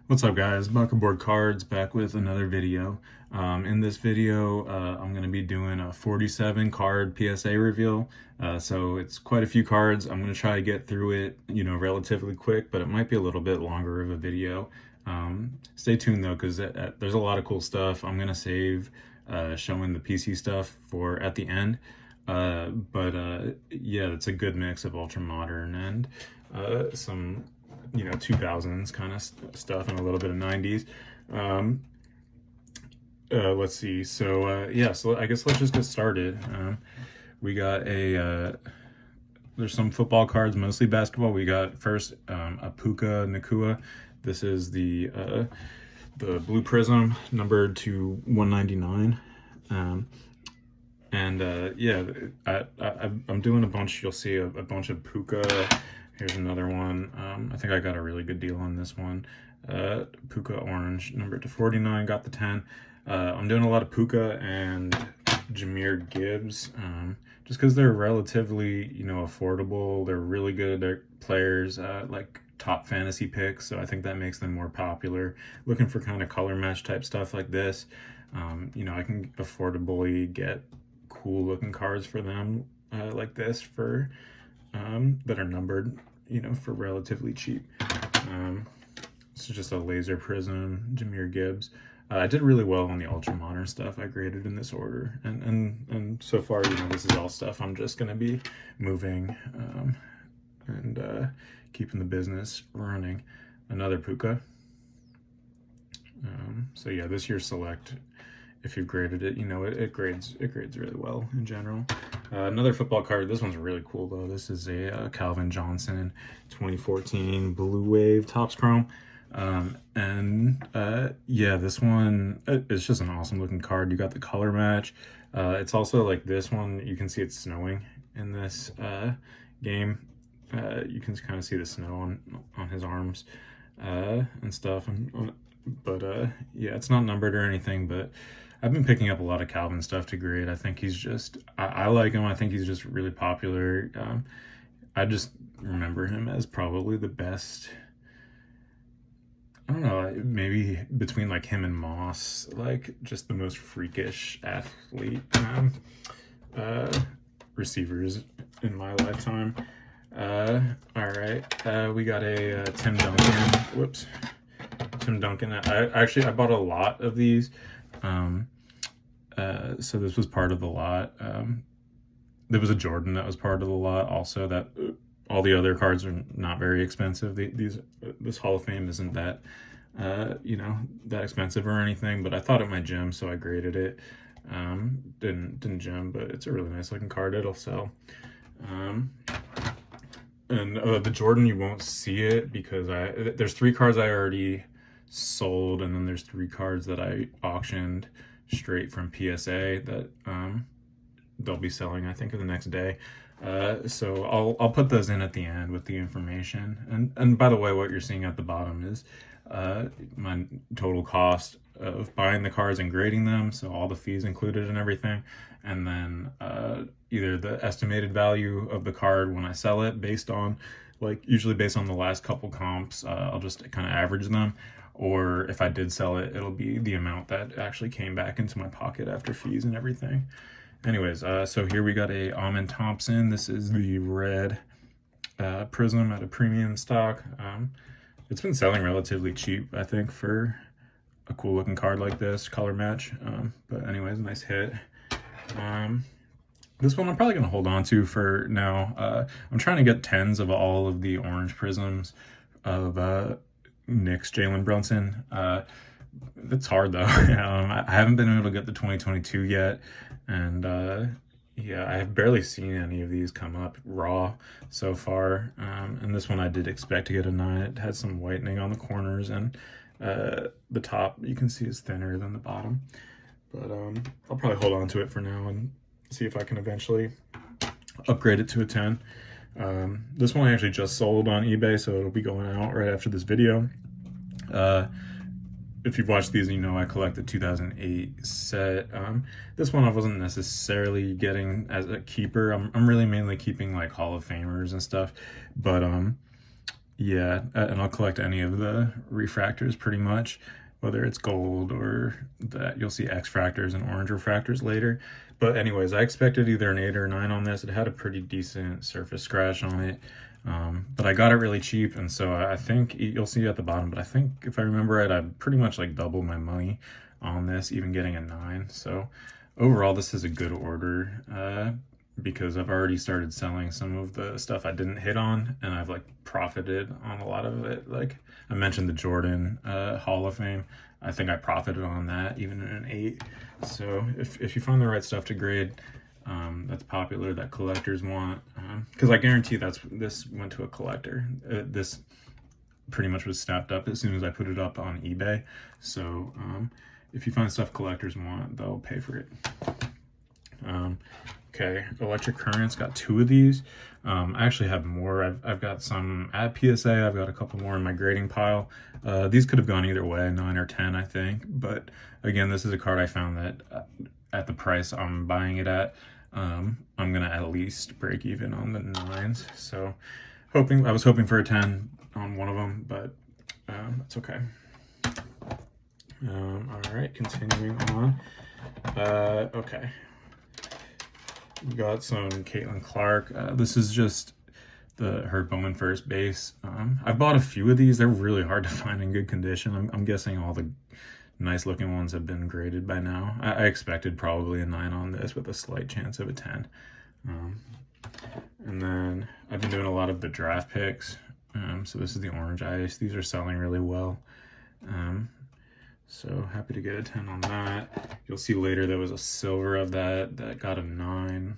What's up guys, Buckaboard Cards back with another video. In this video, I'm going to be doing a 47 card PSA reveal. So it's quite a few cards. I'm going to try to get through it, relatively quick, but it might be a little bit longer of a video. Stay tuned though, because there's a lot of cool stuff. I'm going to save showing the PC stuff for at the end. Yeah, it's a good mix of ultra modern and some 2000s kind of stuff and a little bit of 90s. Let's see. So I guess let's just get started. We got there's some football cards, mostly basketball. We got first a Puka Nakua. This is the blue prism, numbered to 199. I'm doing a bunch. You'll see a bunch of Puka. Here's another one. I think I got a really good deal on this one. Puka orange, numbered to 49, got the 10. I'm doing a lot of Puka and Jahmyr Gibbs, just because they're relatively, affordable. They're really good. They're players, like top fantasy picks, so I think that makes them more popular. Looking for kind of color match type stuff like this. I can affordably get cool looking cards for them, like this for that are numbered, for relatively cheap. This is just a laser prism, Jahmyr Gibbs. I did really well on the ultra modern stuff. I graded in this order, and so far, this is all stuff I'm just gonna be moving and keeping the business running. Another Puka. So yeah, this year's select, if you've graded it, it grades really well in general. Another football card. This one's really cool though. This is a Calvin Johnson 2014 Blue Wave Topps Chrome. Yeah, this one, it's just an awesome looking card. You got the color match. It's also like this one, you can see it's snowing in this game. You can kind of see the snow on his arms and stuff. Yeah, it's not numbered or anything, but I've been picking up a lot of Calvin stuff to grade. I think he's just, I like him. I think he's just really popular. I just remember him as probably the best. I don't know, maybe between like him and Moss, like just the most freakish athlete receivers in my lifetime. All right, we got a Tim Duncan. Whoops. Tim Duncan. I bought a lot of these. So this was part of the lot. There was a Jordan that was part of the lot also. That all the other cards are not very expensive. This Hall of Fame isn't that that expensive or anything, but I thought it might gem, so I graded it. Didn't gem, but it's a really nice looking card. It'll sell. The Jordan, you won't see it because there's 3 cards I already sold, and then there's 3 cards that I auctioned straight from PSA that they'll be selling, I think, the next day. So I'll put those in at the end with the information. And by the way, what you're seeing at the bottom is my total cost of buying the cards and grading them, so all the fees included and everything, and then either the estimated value of the card when I sell it based on, usually based on the last couple comps. I'll just kind of average them, or if I did sell it, it'll be the amount that actually came back into my pocket after fees and everything. Anyways, so here we got a Amen Thompson. This is the red prism at a premium stock. It's been selling relatively cheap, I think, for a cool looking card like this, color match. But anyways, nice hit. This one I'm probably going to hold on to for now. I'm trying to get 10s of all of the orange prisms of Knicks Jalen Brunson. It's hard though. I haven't been able to get the 2022 yet, and yeah, I have barely seen any of these come up raw so far. And this one I did expect to get a 9. It had some whitening on the corners, and the top you can see is thinner than the bottom. But I'll probably hold on to it for now and see if I can eventually upgrade it to a 10. This one I actually just sold on eBay, so it'll be going out right after this video. If you've watched these, I collect the 2008 set. This one I wasn't necessarily getting as a keeper. I'm really mainly keeping like Hall of Famers and stuff, but yeah, and I'll collect any of the refractors pretty much, whether it's gold or that you'll see X fractors and orange refractors later. But anyways, I expected either an 8 or a 9 on this. It had a pretty decent surface scratch on it, but I got it really cheap, and so I think you'll see at the bottom, but I think if I remember right, I pretty much like doubled my money on this, even getting a 9. So overall, this is a good order, because I've already started selling some of the stuff I didn't hit on, and I've like profited on a lot of it. Like I mentioned the Jordan Hall of Fame. I think I profited on that even in an 8. So if you find the right stuff to grade, that's popular, that collectors want, because I guarantee this went to a collector. This pretty much was snapped up as soon as I put it up on eBay. So if you find stuff collectors want, they'll pay for it. Okay, electric currents, got 2 of these. I actually have more. I've got some at PSA. I've got a couple more in my grading pile. These could have gone either way, 9 or 10, I think. But again, this is a card I found that at the price I'm buying it at, I'm gonna at least break even on the 9s. So I was hoping for a 10 on one of them, but it's okay. All right, continuing on. Okay. We got some Caitlin Clark. This is just her Bowman first base. I bought a few of these. They're really hard to find in good condition. I'm guessing all the nice looking ones have been graded by now. I expected probably a 9 on this with a slight chance of a 10. And then I've been doing a lot of the draft picks. So this is the orange ice. These are selling really well. So happy to get a 10 on that. You'll see later there was a silver of that got a 9.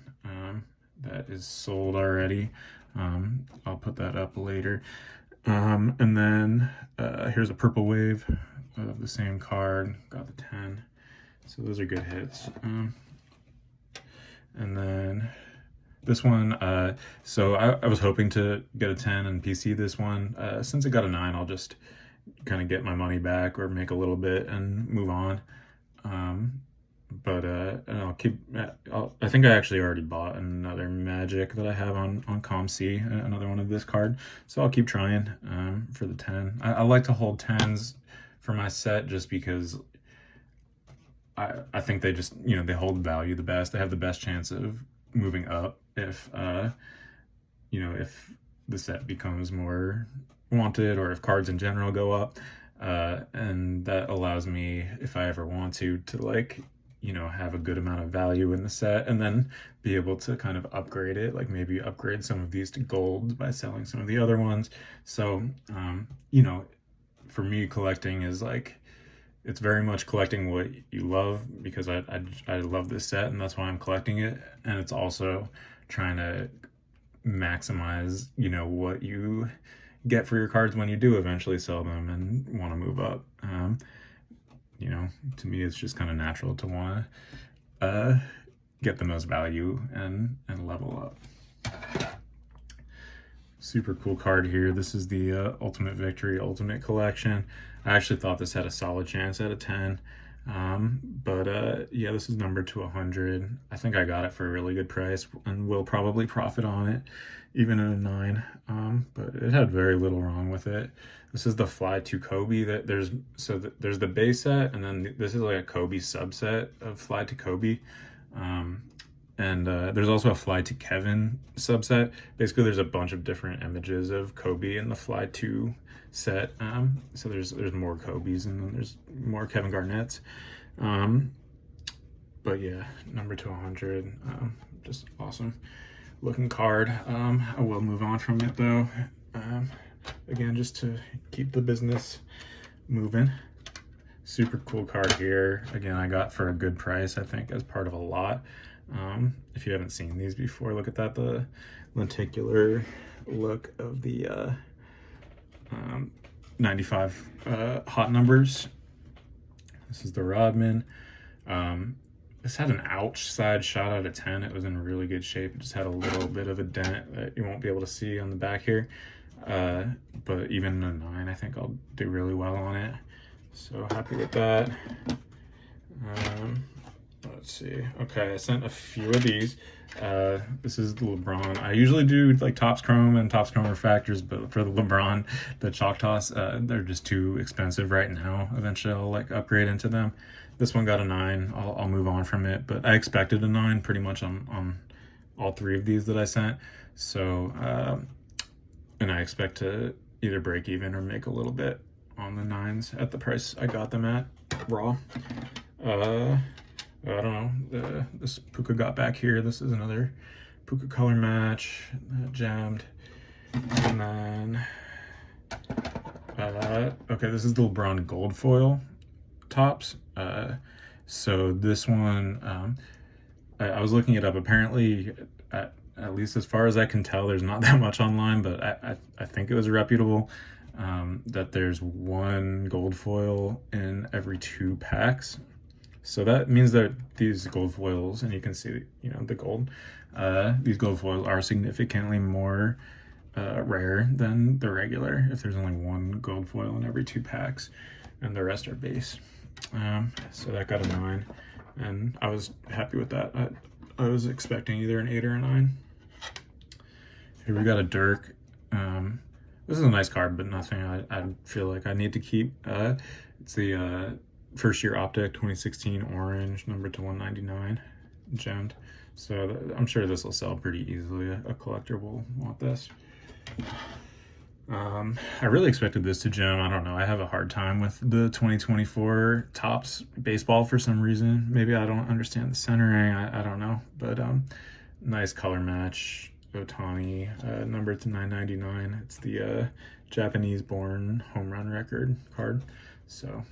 That is sold already. I'll put that up later. And then here's a purple wave of the same card. Got the 10. So those are good hits. And then this one, so I was hoping to get a 10 and PC this one. Since it got a 9, I'll just kind of get my money back or make a little bit and move on. But I'll keep, I think I actually already bought another Magic that I have on ComC, another one of this card. So I'll keep trying for the 10. I like to hold 10s for my set just because I think they just, they hold value the best. They have the best chance of moving up if, if the set becomes more wanted or if cards in general go up. And that allows me, if I ever want to like, have a good amount of value in the set and then be able to kind of upgrade it, like maybe upgrade some of these to gold by selling some of the other ones. So, for me, collecting is like, it's very much collecting what you love, because I love this set and that's why I'm collecting it. And it's also trying to maximize, what you get for your cards when you do eventually sell them and want to move up. To me, it's just kind of natural to want to get the most value and level up. Super cool card here. This is the Ultimate Victory Ultimate Collection. I actually thought this had a solid chance at a 10. But yeah, this is numbered to 100. I think I got it for a really good price and will probably profit on it, even at a 9. But it had very little wrong with it. This is the Fly to Kobe. There's the base set, and then this is like a Kobe subset of Fly to Kobe. And there's also a Fly to Kevin subset. Basically, there's a bunch of different images of Kobe in the Fly to set. So there's more Kobe's and then there's more Kevin Garnett's. But yeah, number to 100. Just awesome looking card. I will move on from it though. Again, just to keep the business moving. Super cool card here. Again, I got for a good price, I think, as part of a lot. If you haven't seen these before, look at that, the lenticular look of the 95 hot numbers. This is the Rodman. This had an outside shot out of 10. It was in really good shape. It just had a little bit of a dent that you won't be able to see on the back here. But even a 9, I think I'll do really well on it. So happy with that. let's see. Okay, I sent a few of these. This is the LeBron. I usually do like Topps Chrome and Topps Chrome refractors, but for the LeBron, the Choctaws, they're just too expensive right now. Eventually I'll like upgrade into them. This one got a 9. I'll move on from it, but I expected a 9 pretty much on all 3 of these that I sent. So, and I expect to either break even or make a little bit on the 9s at the price I got them at raw. I don't know. This Puka got back here. This is another Puka color match, jammed. And then, okay, this is the LeBron gold foil Topps. So this one, I was looking it up. Apparently, at least as far as I can tell, there's not that much online, but I think it was reputable. That there's 1 gold foil in every 2 packs. So that means that these gold foils, and you can see, you know, the gold, these gold foils are significantly more rare than the regular if there's only 1 gold foil in every 2 packs and the rest are base. So that got a 9 and I was happy with that. I was expecting either an 8 or a 9. Here we got a Dirk. This is a nice card, but nothing I feel like I need to keep. It's the first year Optic 2016 orange, numbered to 199, gemmed. So I'm sure this will sell pretty easily. A collector will want this. I really expected this to gem. I don't know. I have a hard time with the 2024 Topps baseball for some reason. Maybe I don't understand the centering. I don't know. But nice color match. Otani, numbered to 999. It's the Japanese-born home run record card. So,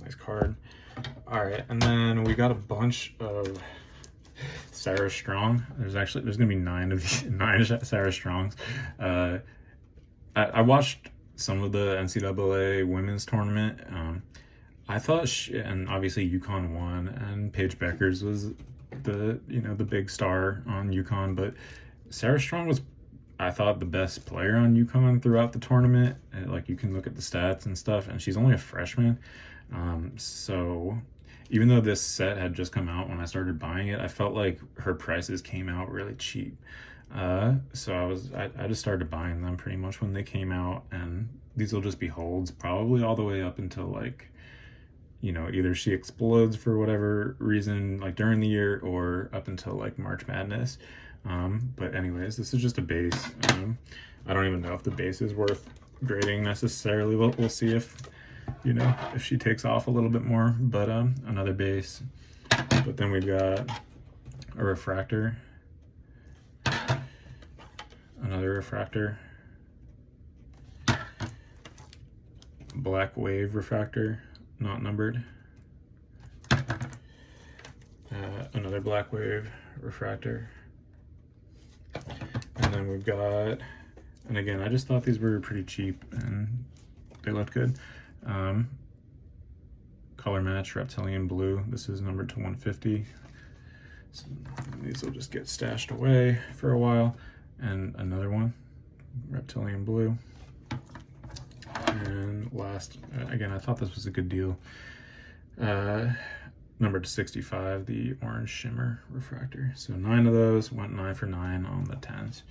nice card. All right, and then we got a bunch of Sarah Strong. There's gonna be 9 of these, 9 Sarah Strongs. I watched some of the NCAA women's tournament. I thought, and obviously UConn won, and Paige Beckers was the big star on UConn, but Sarah Strong was, I thought, the best player on UConn throughout the tournament. And, like, you can look at the stats and stuff, and she's only a freshman. So even though this set had just come out when I started buying it, I felt like her prices came out really cheap. So I just started buying them pretty much when they came out, and these will just be holds probably all the way up until, like, you know, either she explodes for whatever reason, like during the year, or up until like March Madness. But anyways, this is just a base. I don't even know if the base is worth grading necessarily. We'll see if, you know, if she takes off a little bit more, but another base. But then we've got a refractor, another refractor, black wave refractor, not numbered, another black wave refractor. And then we've got, and again, I just thought these were pretty cheap and they looked good. Color match, reptilian blue. This is numbered to 150. So these will just get stashed away for a while. And another one, reptilian blue. And last, again, I thought this was a good deal. Numbered to 65, the orange shimmer refractor. So 9 of those, went 9 for 9 on the 10s.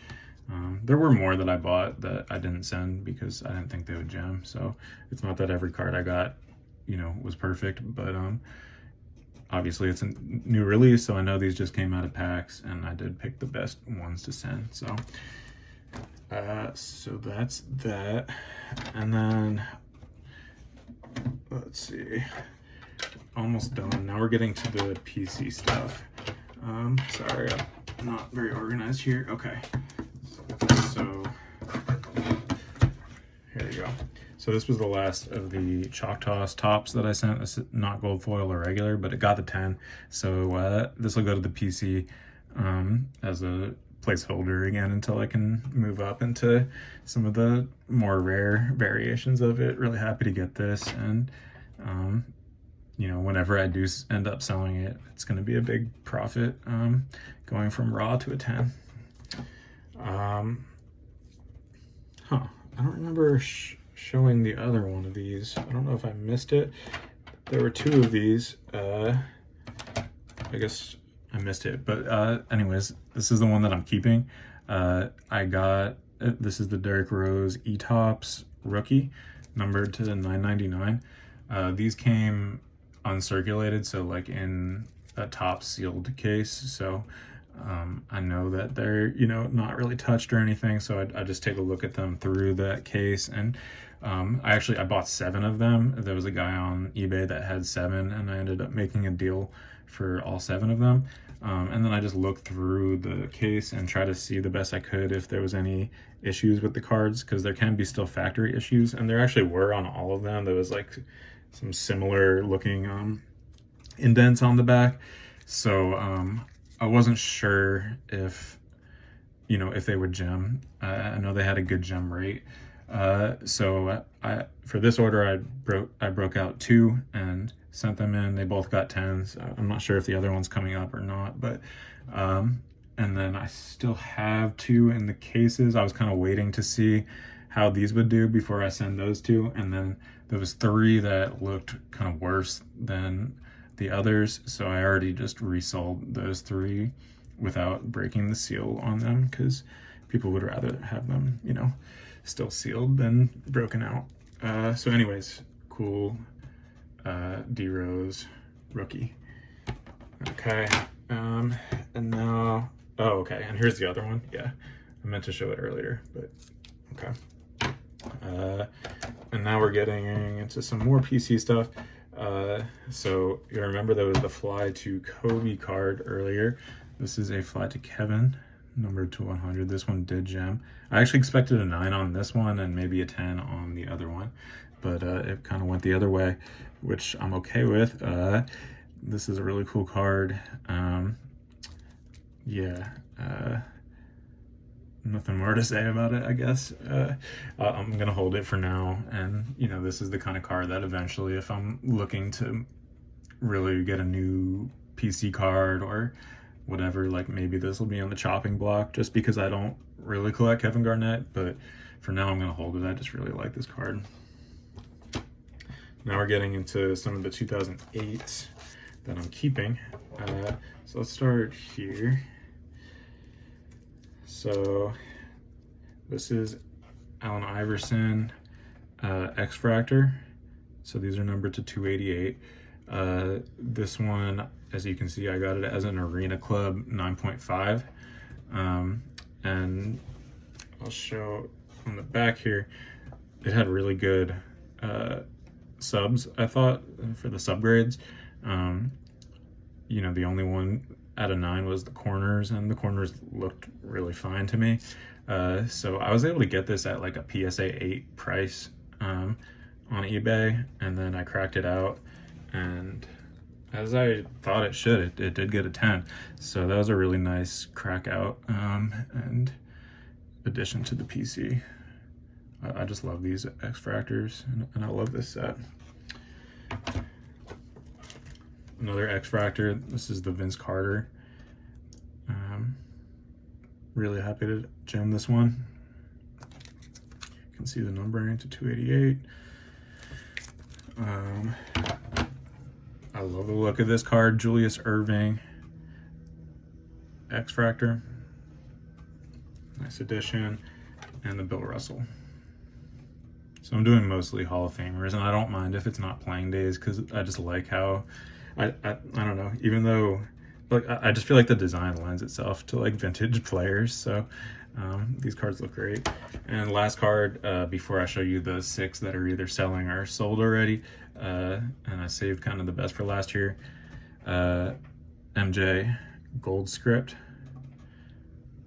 There were more that I bought that I didn't send because I didn't think they would gem. So it's not that every card I got, you know, was perfect, but obviously it's a new release, so I know these just came out of packs, and I did pick the best ones to send. So so that's that. And then let's see, almost done. Now we're getting to the PC stuff. Sorry, I'm not very organized here. Okay, so here you go. So this was the last of the Choctaws Topps that I sent. This is not gold foil or regular, but it got the 10. So this will go to the PC as a placeholder again until I can move up into some of the more rare variations of it. Really happy to get this, and you know, whenever I do end up selling it, it's going to be a big profit, going from raw to a 10. I don't remember showing the other one of these. I don't know if I missed it. There were 2 of these. I guess I missed it. But anyways, this is the one that I'm keeping. I got, this is the Derrick Rose E-Tops rookie, numbered to 999. These came uncirculated, so like in a top sealed case. So I know that they're, you know, not really touched or anything. So I just take a look at them through that case. And I bought 7 of them. There was a guy on eBay that had 7, and I ended up making a deal for all 7 of them. And then I just looked through the case and try to see the best I could if there was any issues with the cards, because there can be still factory issues, and there actually were on all of them. There was like some similar looking indents on the back. So I wasn't sure if, you know, if they would gem. I know they had a good gem rate. So for this order, I broke out 2 and sent them in. They both got 10s. I'm not sure if the other one's coming up or not, but and then I still have 2 in the cases. I was kind of waiting to see how these would do before I send those 2, and then there was 3 that looked kind of worse than the others, so I already just resold those 3 without breaking the seal on them, because people would rather have them, you know, still sealed than broken out. So anyways, cool D Rose rookie. Okay, and now, oh, okay, and here's the other one. Yeah, I meant to show it earlier, but okay. And now we're getting into some more PC stuff. So you remember there was the Fly to Kobe card earlier. This is a Fly to Kevin, numbered to 100. This one did gem. I actually expected a 9 on this one and maybe a 10 on the other one, but it kind of went the other way, which I'm okay with. This is a really cool card. Yeah, nothing more to say about it, I guess. I'm gonna hold it for now, and you know, this is the kind of card that eventually, if I'm looking to really get a new PC card or whatever, like maybe this will be on the chopping block, just because I don't really collect Kevin Garnett. But for now, I'm gonna hold it. I just really like this card. Now we're getting into some of the 2008s that I'm keeping. So let's start here. So this is Allen Iverson X-Fractor. So these are numbered to 288. This one, as you can see, I got it as an Arena Club 9.5. And I'll show on the back here, it had really good subs, I thought, for the subgrades. You know, the only one out of 9 was the corners, and the corners looked really fine to me. So I was able to get this at like a PSA 8 price on eBay, and then I cracked it out, and as I thought it should, it did get a 10. So that was a really nice crack out and addition to the PC. I just love these X-Fractors, and I love this set. Another X-Fractor, this is the Vince Carter. Really happy to gem this one. You can see the numbering to 288. I love the look of this card. Julius Erving X-Fractor. Nice addition. And the Bill Russell. So I'm doing mostly Hall of Famers, and I don't mind if it's not playing days, because I just like how, I don't know, even though, like, I just feel like the design lends itself to like vintage players. So these cards look great. And last card, before I show you the 6 that are either selling or sold already, and I saved kind of the best for last year, MJ Gold Script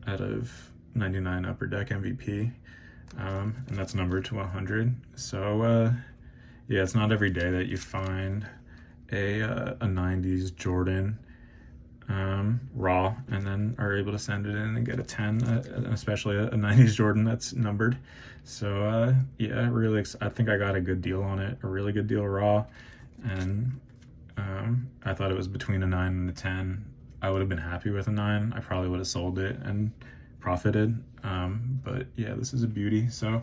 out of 99 Upper Deck MVP. And that's numbered to 100. So yeah, it's not every day that you find a 90s Jordan raw and then are able to send it in and get a 10, especially a 90s Jordan that's numbered. So yeah, really, I think I got a good deal on it, a really good deal raw, and I thought it was between a 9 and a 10. I would have been happy with a 9. I probably would have sold it and profited, but yeah, this is a beauty. So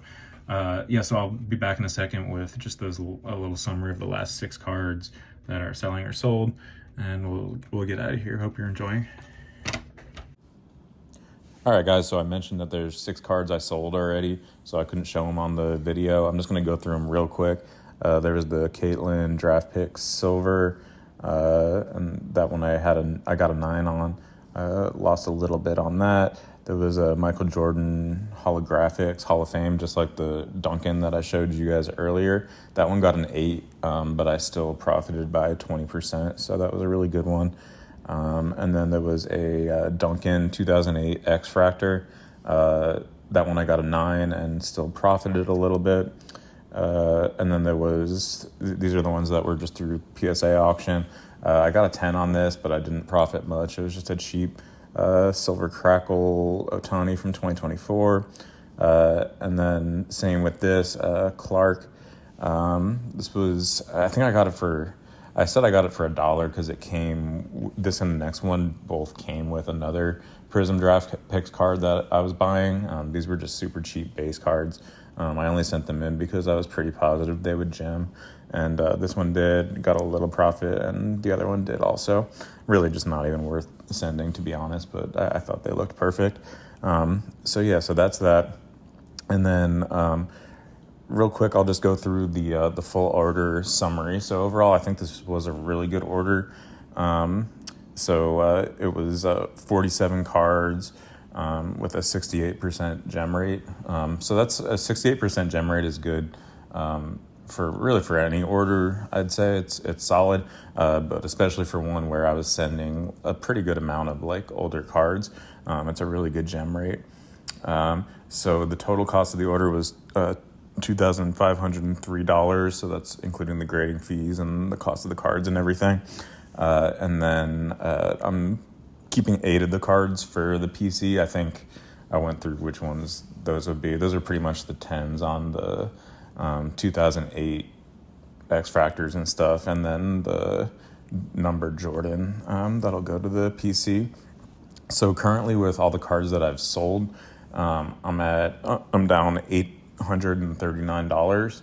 yeah, so I'll be back in a second with just a little summary of the last 6 cards that are selling or sold, and we'll get out of here. Hope you're enjoying. All right, guys, so I mentioned that there's 6 cards I sold already, so I couldn't show them on the video. I'm just going to go through them real quick. There was the Caitlin draft pick silver, and that one I got a 9 on. Lost a little bit on that. There was a Michael Jordan holographics Hall of Fame, just like the Duncan that I showed you guys earlier. That one got an 8, but I still profited by 20%, so that was a really good one. And then there was a Duncan 2008 X Fractor. That one I got a 9 and still profited a little bit. And then there was, these are the ones that were just through PSA auction. I got a 10 on this, but I didn't profit much. It was just a cheap Silver Crackle Otani from 2024. And then same with this, Clark. This was, I think I got it for, I said I got it for $1 because it came, this and the next one both came with another Prism Draft Picks card that I was buying. These were just super cheap base cards. I only sent them in because I was pretty positive they would gem. And this one did, got a little profit, and the other one did also. Really just not even worth sending, to be honest, but I thought they looked perfect. So yeah, so that's that. And then real quick, I'll just go through the full order summary. So overall, I think this was a really good order. So it was 47 cards with a 68% gem rate. So that's a 68% gem rate is good for any order. I'd say it's solid, but especially for one where I was sending a pretty good amount of like older cards. It's a really good gem rate. So the total cost of the order was $2,503. So that's including the grading fees and the cost of the cards and everything. And then I'm keeping 8 of the cards for the PC. I think I went through which ones those would be. Those are pretty much the 10s on the 2008 X Fractors and stuff, and then the numbered Jordan that'll go to the PC. So currently with all the cards that I've sold, I'm down $839.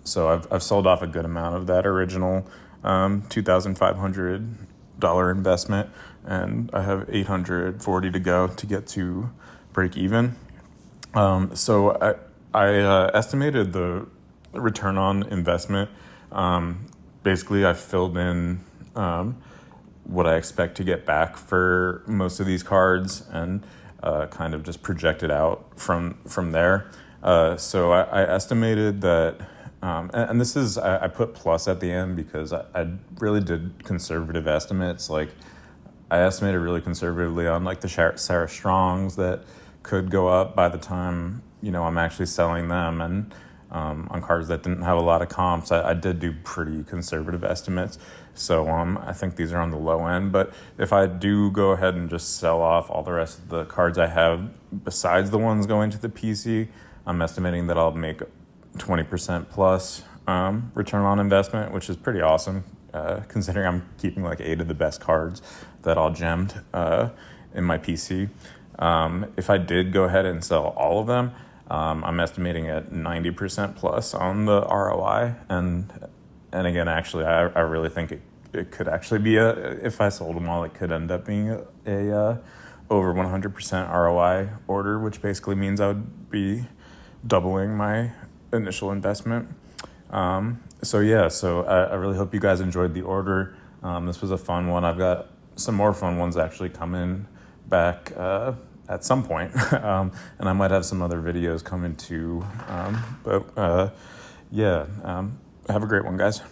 So I've sold off a good amount of that original $2,500 investment, and I have $840 to go to get to break even. So I estimated the return on investment. Basically, I filled in what I expect to get back for most of these cards, and kind of just projected out from there. So I estimated that, and this is, I put plus at the end because I really did conservative estimates. Like I estimated really conservatively on like the Sarah Strongs that could go up by the time, I'm actually selling them, and on cards that didn't have a lot of comps. I did do pretty conservative estimates. So I think these are on the low end, but if I do go ahead and just sell off all the rest of the cards I have besides the ones going to the PC, I'm estimating that I'll make 20% plus return on investment, which is pretty awesome, considering I'm keeping like 8 of the best cards that all gemmed in my PC. If I did go ahead and sell all of them, I'm estimating at 90% plus on the ROI. And again, actually, I really think it could actually be if I sold them all, it could end up being a over 100% ROI order, which basically means I would be doubling my initial investment. So I really hope you guys enjoyed the order. This was a fun one. I've got some more fun ones actually coming back at some point. And I might have some other videos coming too. Have a great one, guys.